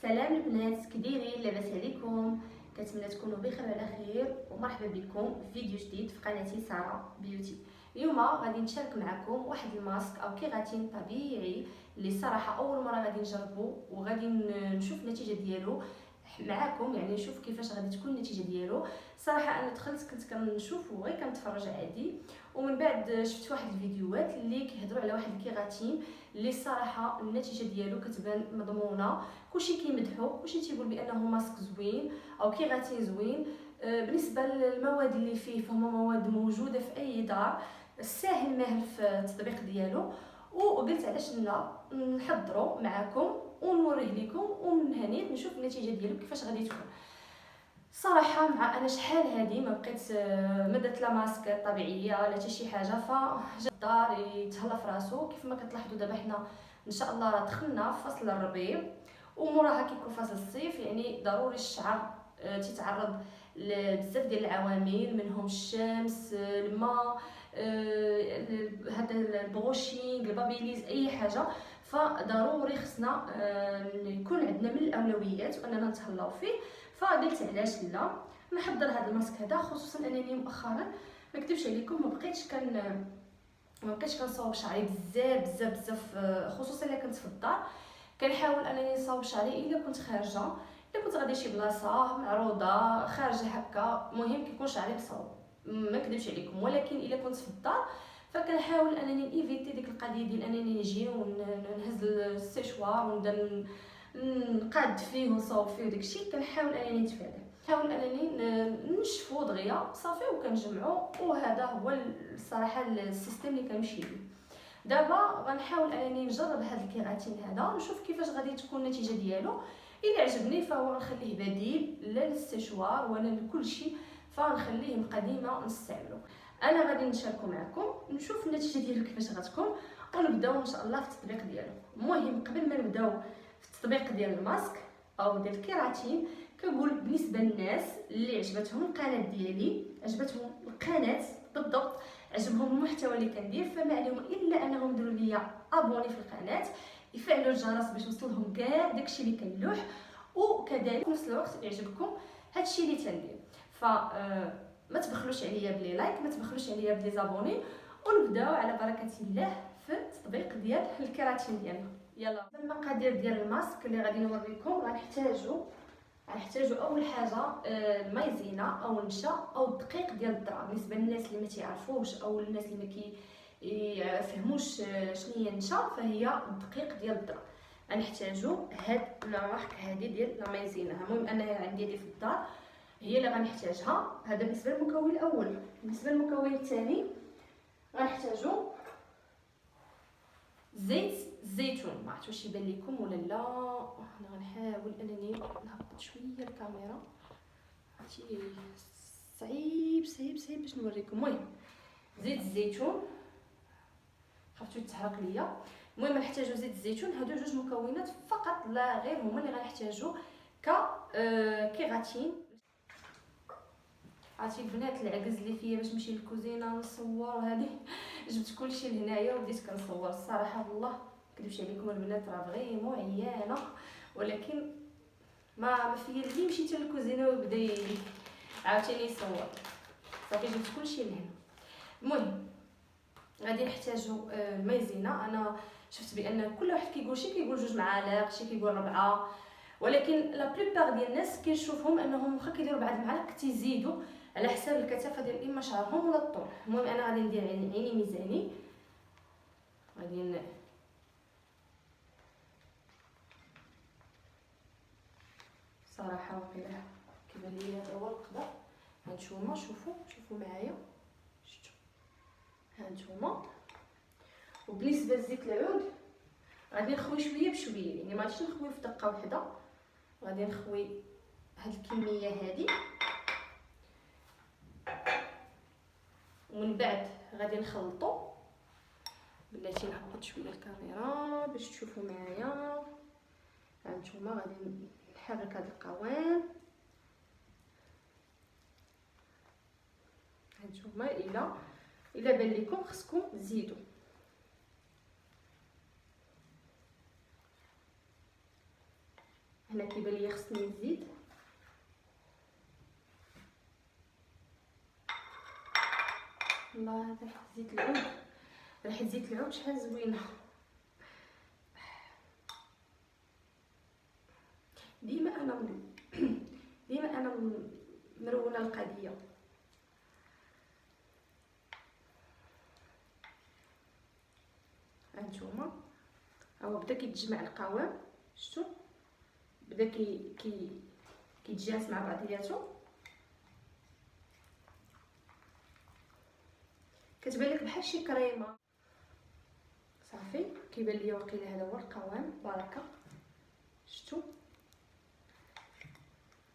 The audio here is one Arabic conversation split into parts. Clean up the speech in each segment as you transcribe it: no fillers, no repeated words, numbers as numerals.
سلام البنات، كديرين؟ لاباس عليكم؟ كنتمنى تكونوا بخير وعلى خير، ومرحبا بكم في فيديو جديد في قناتي ساره بيوتي. اليوم غادي نشارك معكم واحد الماسك او كيراتين طبيعي اللي صراحه اول مره غادي نجربه، وغادي نشوف النتيجه ديالو معاكم، يعني نشوف كيفاش غادي تكون النتيجه ديالو. صراحه انا دخلت كنت كنشوف وغير كنتفرج عادي، ومن بعد شفت واحد الفيديوهات اللي كيهضروا على واحد الكيراتين اللي صراحه النتيجه ديالو كتبان مضمونه. كلشي كيمدحو، كلشي تيقول بانه ماسك زوين او كيراتين زوين. بالنسبه للمواد اللي فيه فهما مواد موجوده في اي دار، ساهل ماهل في التطبيق ديالو، وقلت علاش لا نحضروا معكم ونوريه لكم، ومن هنا نشوف النتيجه ديالو كيفاش غادي تكون. صراحه مع انا شحال هادي ما بقيت ما درت لا ماسك طبيعيه لا حتى شي حاجه، فجا الدار يتهلا في راسو. كيف ما كتلاحظوا دابا حنا ان شاء الله راه دخلنا في فصل الربيع، وموراها كيكون فصل الصيف، يعني ضروري الشعر تيتعرض لبزاف ديال العوامل، منهم الشمس، الماء، هذا البروشينغ، البابيليز، اي حاجه. فضروري خصنا يكون عندنا من الاولويات واننا نتهلاو فيه. فقلت علاش لا نحضر هذا الماسك هذا، خصوصا انني مؤخرا ما نكذبش عليكم ما بقيتش كنصاوب شعري بزاف، خصوصا الا كنت في الدار. كنحاول انني نصاوب شعري الا كنت خارجه، الا كنت غادي شي بلاصه معروضه خارجه هكا، المهم كيكون شعري مصاوب، ما نكذبش عليكم. ولكن الا كنت في الدار فكنحاول انني ايفيتي ديك القضيه ديال انني نجي ونهز السيشوار ونبدا نقاد فيه ونصاوب فيه وداكشي. كنحاول انني نتفادى، نحاول انني نشفو دغيا صافي وكنجمعو، وهذا هو الصراحه السيستم اللي كنمشي به. دابا غنحاول انني نجرب هذا الكيراتين هذا ونشوف كيفاش غادي تكون النتيجه ديالو. الا عجبني فهو نخليه بديل لا للسيشوار ولا لكل شيء، فنخليه قديمه نستعملو. انا غادي نشاركو معكم نشوف النتيجه ديالو كيفاش غتكون، ونبداو ان شاء الله في التطبيق ديالو. المهم قبل ما نبداو في التطبيق ديال الماسك او ديال الكيراتين، كنقول بالنسبه للناس اللي عجبتهم القناه ديالي، عجبتهم القناه بالضبط، عجبهم المحتوى اللي كندير، فما عليهم الا انهم يديروا لي ابوني في القناه، يفعلوا الجرس باش يوصلهم كاع داكشي اللي كنلوح، وكذلك في نفس الوقت يعجبكم هادشي اللي تندير. ف ما تبخلوش عليا بلي لايك، ما تبخلوش عليا بلي زابوني، ونبداو على بركه الله في التطبيق ديال الكيراتين ديالنا. يلا المقادير ديال الماسك اللي غادي نوريكم. غنحتاجو اول حاجه المايزينا او النشا او الدقيق ديال الذره. بالنسبه للناس اللي ما تيعرفوش او الناس اللي ما يفهموش شنو هي النشا، فهي الدقيق ديال الذره. غنحتاجو هاد لا مارك هادي ديال لا مايزينا، المهم انها عندي هذه في الدار، هي اللي غنحتاجها. هذا بالنسبه للمكون الاول. بالنسبه للمكون الثاني غنحتاجو زيت الزيتون. ما عرفتش واش يبان لكم ولا لا، انا غنحاول انني نهبط شويه الكاميرا، عرفتي صعيب باش نوريكم. المهم زيت الزيتون، خفتو يتحرق ليا. المهم نحتاجو زيت الزيتون. هادو جوج مكونات فقط لا غير هما اللي غنحتاجو كيراتين. عرفتي البنات العجز اللي فيا باش نمشي للكوزينه نصور هذه جبت كلشي لهنايا وبديت كنصور. الصراحه والله كدبش عليكم البنات، راه فريمون عيانه، ولكن ما فيا اللي مشيت للكوزينه وبدا عاوتاني يصور. صافي جبت كلشي لهنا. المهم غادي نحتاجو المايزينا. انا شفت بان كل واحد كيقول شي كيقول 2 معالق، شي كيقول 4، ولكن لا بلوبار ديال الناس كنشوفهم انهم واخا كيديروا 4 معالق تيزيدوا على حساب الكثافه ديال اما شعرهم ولا الطول. المهم انا غادي ندير عيني ميزاني، غادي صراحه واقيلا كيبان لي هذا هو القدر. هانتوما شوفوا معايا، شفتوا هانتوما. وبالنسبه لزيت العود غادي نخوي شويه بشويه، يعني ما غاديش نخوي في دقه واحده، غادي نخوي هاد الكميه هادي، ومن بعد غادي نخلطو. بلاتي نهبط شويه الكاميرا باش تشوفوا معايا. هانتوما غادي نحرك هاد القوام. هانتوما الا بان لكم خصكم تزيدوا. هنا كيبان لي خصني نزيد. الله، ريحه زيت العود، ريحه زيت العود شحال زوينه. ديما انا مرونه القضيه. هانتوما هو بدا كيتجمع القوام، شفتوا بدا كيتجانس مع بعضياتو. كتبان لك بحال شي كريمه. صافي كيبان لي واقيلا هذا هو القوام. بركه. شفتوا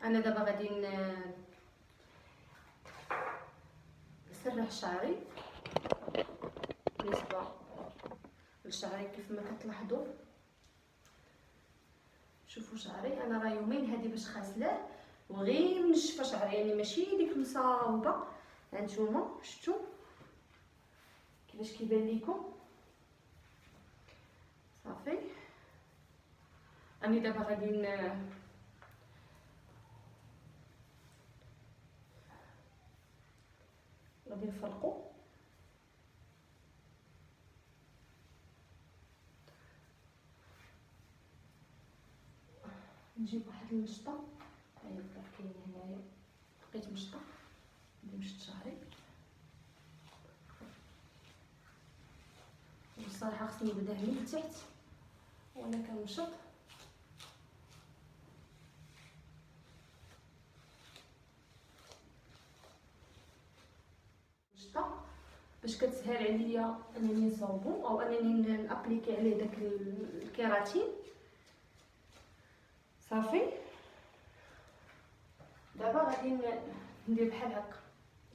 انا دابا غادي نسرح شعري. بالنسبه لشعري كيف ما كتلاحظوا، شوفوا شعري انا راه يومين هادي باش غاسلاه وغير منشفه شعري، يعني ماشي ديك مصاوبه. هانتوما شفتوا كيفاش كيبان لكم. صافي راني دابا غادي نفرقو. نجيب واحد المشطه. هاهي بقات كاينه هنايا، لقيت مشطه غادي نمشط شعري. بصراحه خصني نبدا من التحت وانا كنمشط. مشطه باش كتسهل عليا انني نصاوبو او انني نابليكي عليه داك الكيراتين. صافي دابا غادي ندير بحال هكا،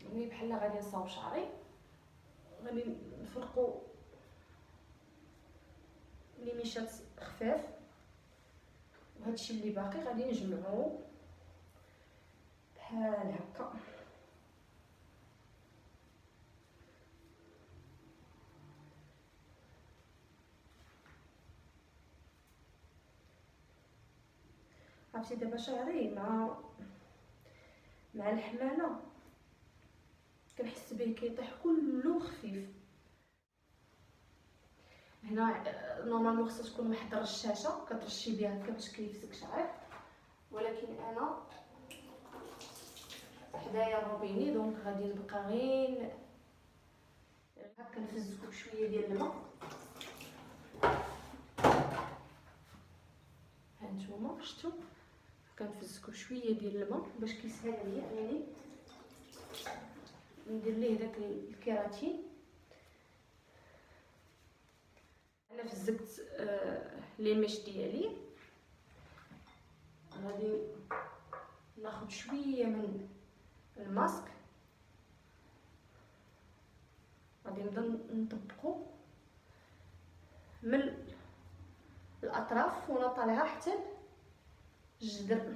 يعني بحال غادي نصاوب شعري. غادي نفرقو لي ميشات خفاف، وهادشي اللي باقي غادي نجمعوه بحال هكا. عرفتي دابا شعري مع الحماله كنحس به كيطيح كله خفيف. هنا نورمالمون خصها تكون واحد الرشاشه كترشي بها هكا باش كيفسك شعرك، ولكن انا حدايا الروبيني دونك غادي نبقى غير هكا نفزكو بشويه ديال الماء. هانتوما شفتوا كنفزكو شويه ديال الماء باش كيسهل عليا انني ندير ليه داك الكيراتين. انا فزقت لي ميش ديالي. غادي ناخذ شويه من الماسك، غادي نبدا نطبقو من الاطراف وانا طالعه حتى الجدر.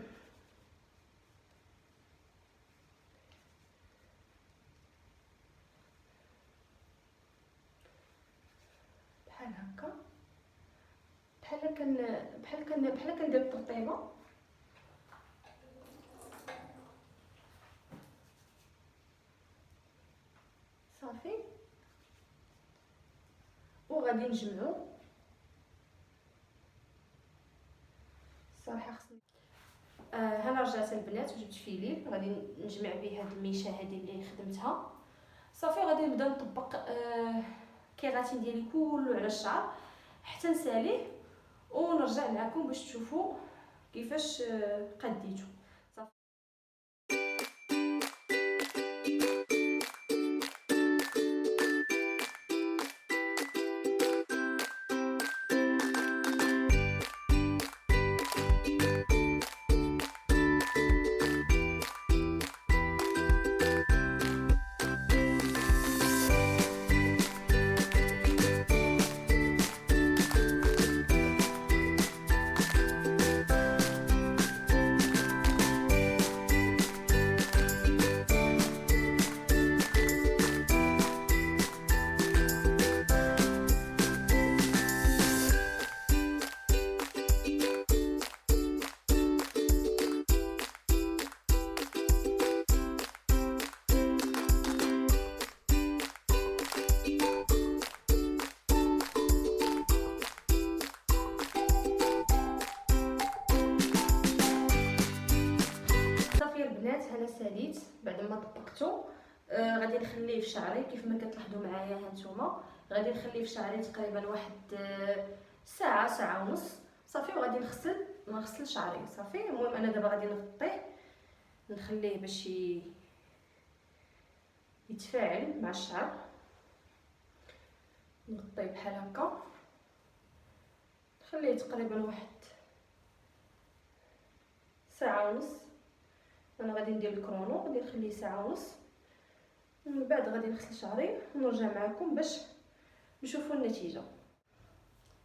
بحال هكا، بحال كندير الترطيبه. صافي وغادي نجمعو. صراحه خصني هنا رجعت البنات وجبت فيليل غادي نجمع به هاد الميشه هادي اللي خدمتها. صافي غادي نبدا نطبق كيراتين ديالي كله على الشعر حتى نساليه ونرجع معكم باش تشوفوا كيفاش قديته. انا ساليت بعد ما طبقته. غادي نخليه في شعري كيف ما كتلاحظوا معايا هانتوما. غادي نخليه في شعري تقريبا واحد ساعه ساعه ونص صافي، وغادي نغسل شعري صافي. المهم انا دابا غادي نغطيه نخليه باش يتفاعل مع الشعر. نغطيه بحال هكا، نخليه تقريبا واحد ساعه ونص. انا غادي ندير الكرونو، غادي نخليه ساعه ونص، ومن بعد غادي نغسل شعري ونرجع معكم باش نشوفوا النتيجه.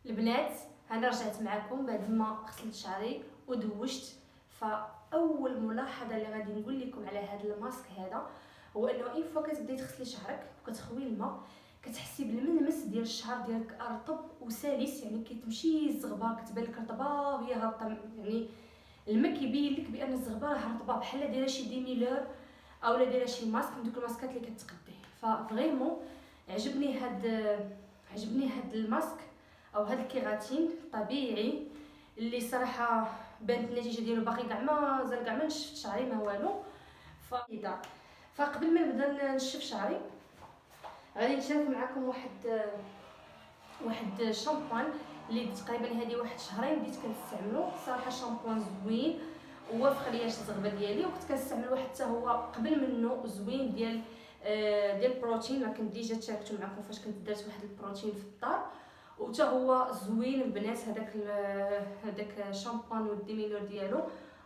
البنات انا رجعت معكم بعد ما غسلت شعري ودوشت. فاول ملاحظه اللي غادي نقول لكم على هذا الماسك هذا هو انه اين فوا كتبداي تغسلي شعرك وكتخوي الماء كتحسي بالملمس ديال الشعر ديالك رطب وسلس، يعني كتمشي الزغبه كتبان لك رطبه وهي هابطه، يعني الماء كيبين لك بان الزغبه راه رطبه بحال دايره شي ديميلور اولا دايره شي ماسك من دوك الماسكات اللي كتقديه. ففريمون عجبني هاد الماسك او هاد الكيراتين طبيعي اللي صراحه بانت النتيجه ديالو باقي كاع ما نشفت شعري ما والو. فقبل ما نبدا نشف شعري غادي نشارك معكم واحد شامبوان اللي تقريبا هذه واحد شهرين بديت كنستعملو. صراحه شامبوان زوين ووافق ليا الزغبه ديالي، وكنت كنستعمل واحد حتى هو قبل منه زوين ديال البروتين. كنت ديجا تشاركت معكم فاش كنت درت واحد البروتين في الدار وحتى هو زوين البنات. هذاك شامبوان والديميلور ديالو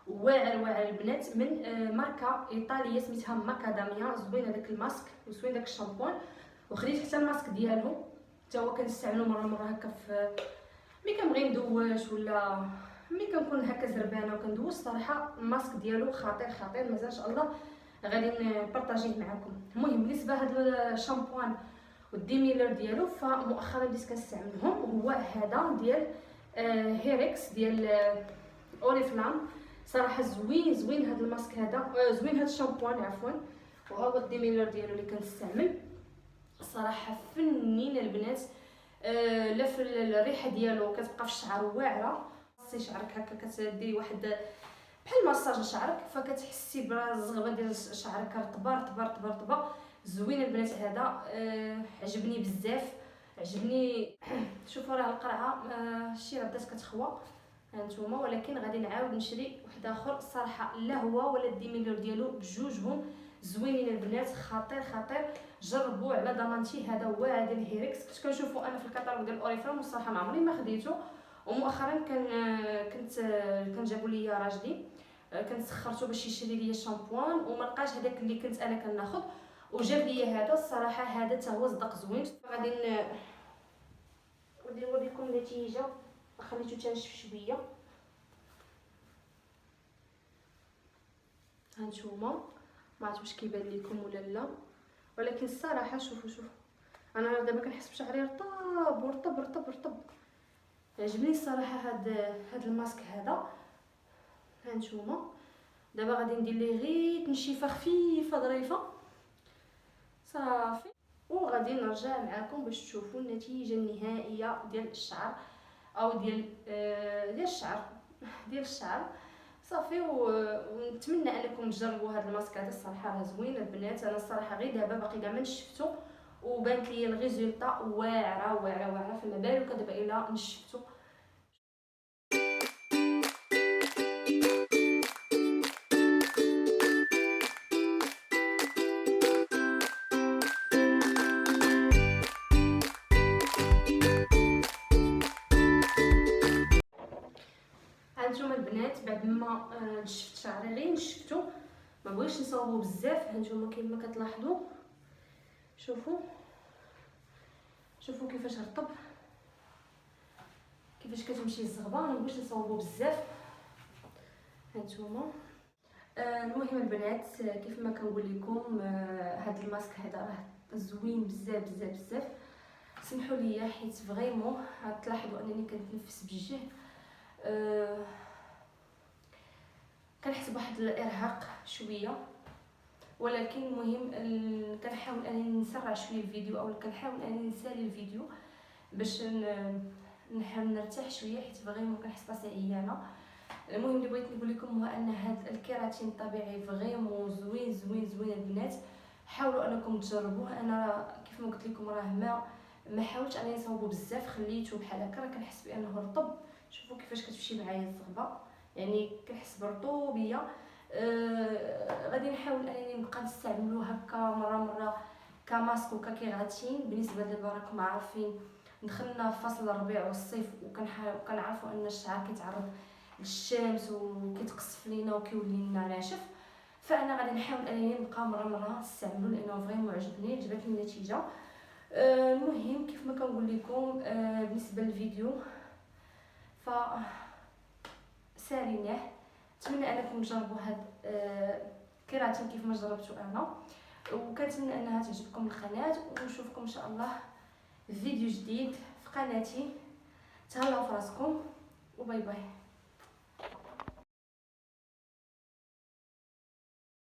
واعر البنات من ماركه ايطاليه سميتها ماكاداميا. زوين هذاك الماسك وزوين داك الشامبوان. وخديت حتى الماسك ديالو حتى هو كنستعملو مره هكا في ملي كنبغي ندوش ولا ملي كنكون هكا زربانه وكندوش. صراحه الماسك ديالو خطير مازال ان شاء الله غادي نبارطاجيه معكم. المهم بالنسبه هذا الشامبوان والديميلر ديالو فمؤخرا بديت كنستعملهم. هو هذا ديال هيريكس ديال اوريفلام. صراحه زوين هذا الماسك هذا، زوين هذا الشامبوان عفوا. وها هو الديميلر ديالو اللي كنستعمل. صراحه فنين البنات. لا في الريحه ديالو كتبقى في الشعر واعره. خصي شعرك هكا كتديري واحد بحال ماساج لشعرك فكتحسي بالزغبه ديال شعرك رطبه. زوين البنات هذا. عجبني بزاف عجبني. شوفوا راه القرعه شي بدات كتخوى هانتوما، ولكن غادي نعاود نشري واحد اخر. الصراحه لا هو ولا الديميلور ديالو بجوجهم زوينين البنات. خطير جربوا على ضمانتي. هذا واعر ديال هيريكس. كنت كنشوفو انا في الكاتالوج ديال اوريفلام والصراحه ما عمري ما خديته. ومؤخرا كان جابوا لي راجلي كنت سخرته باش يشري لي الشامبوان وما لقاش هذاك اللي كنت انا كناخذ وجاب لي هذا. الصراحه هذا حتى هو صدق زوين. غادي نوريكم النتيجه. خليته تنشف شويه هانتوما. ما عرفت واش كيبان لكم ولا لا، ولكن الصراحه شوفوا انا دابا كنحس بشعري رطب. عجبني الصراحه هاد الماسك هذا هانتوما. دابا غادي ندير ليه غير تنشيفه خفيفه ظريفه صافي، وغادي نرجع معكم باش تشوفوا النتيجه النهائيه ديال الشعر او ديال الشعر صافي. ونتمنى انكم تجربوا هذا الماسك هذا. الصراحه راه زوين البنات. انا الصراحه غير دابا باقي كاع ما نشفتو وبانت لي الريزولطا واعره. فما بالك دابا الا نشفتو. هانتوما البنات بعد ما نشفت شعري غير نشفتو ما بغيتش نصاوبو بزاف. هانتوما كيما كتلاحظوا شوفوا كيفاش رطب كيفاش كتمشي الزغبه. ما بغيتش نصاوبو بزاف هانتوما. المهم البنات كيف ما كنقول لكم هذا الماسك هذا راه زوين بزاف. سمحوا لي حيت فريمون تلاحظوا انني كنتنفس بجهد. كنحس بواحد الارهاق شويه، ولكن المهم كنحاول انني نسرع شويه الفيديو او كنحاول انني نسالي الفيديو باش نحاول نرتاح شويه حيت فريمون كنحس راسي عيانه. المهم اللي بغيت نقول لكم هو ان هذا الكيراتين الطبيعي فريمون زوين زوين زوين البنات. حاولوا انكم تجربوه. انا كيف ما قلت لكم راه ما حاولتش انني نصاوبو بزاف، خليته بحال هكا، راه كنحس بانه رطب. شوفوا كيفاش كتمشي معايا الزغبه، يعني كنحس برطوبيه. غادي نحاول انني نبقى نستعملو هكا مره كماسك وككيغاتين. بالنسبه دابا راكم عارفين دخلنا في فصل الربيع والصيف، وكنعرفوا ان الشعر كيتعرض للشمس وكيتقصف لينا وكيولي لنا ناشف. فانا غادي نحاول انني نبقى مره نستعملو لانه فريمون عجبتني النتيجه. المهم كيف ما كنقول لكم بالنسبه للفيديو ف ساليناه. نتمنى انكم تجربوا هاد كيراتين كيف ما جربته انا، وكنتمنى انها تعجبكم القناه، ونشوفكم ان شاء الله في فيديو جديد في قناتي. تهلاو فراسكم وباي باي.